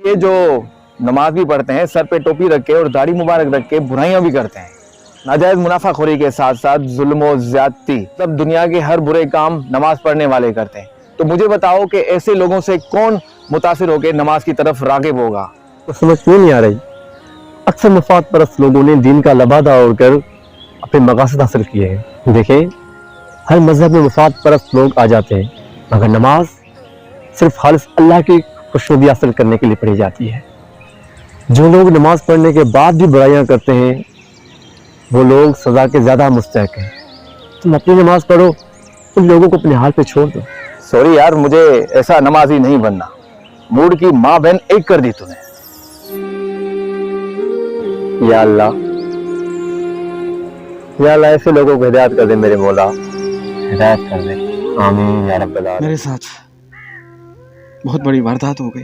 یہ جو نماز بھی پڑھتے ہیں سر پہ ٹوپی رکھ کے اور داڑھی مبارک رکھ کے برائیاں بھی کرتے ہیں، ناجائز منافع خوری کے ساتھ ساتھ ظلم و زیادتی، سب دنیا کے ہر برے کام نماز پڑھنے والے کرتے ہیں، تو مجھے بتاؤ کہ ایسے لوگوں سے کون متاثر ہو کے نماز کی طرف راغب ہوگا؟ تو سمجھ کیوں نہیں آ رہی؟ اکثر مفاد پرست لوگوں نے دین کا لبادہ اوڑھ کر اپنے مقاصد حاصل کیے ہیں۔ دیکھیں، ہر مذہب میں مفاد پرست لوگ آ جاتے ہیں، مگر نماز صرف خالص اللہ کی خوشنودی حاصل کرنے کے لیے پڑھی جاتی ہے۔ جو لوگ نماز پڑھنے کے بعد بھی برائیاں کرتے ہیں وہ لوگ سزا کے زیادہ مستحق ہیں۔ تم اپنی نماز پڑھو، ان لوگوں کو اپنے حال پہ چھوڑ دو۔ سوری یار، مجھے ایسا نمازی نہیں بننا، موڈ کی ماں بہن ایک کر دی تمہیں۔ یا اللہ، یا اللہ ایسے لوگوں کو ہدایت کر دے میرے مولا، ہدایت کر دے، آمین یا رب العالمین۔ میرے ساتھ بہت بڑی واردات ہو گئی۔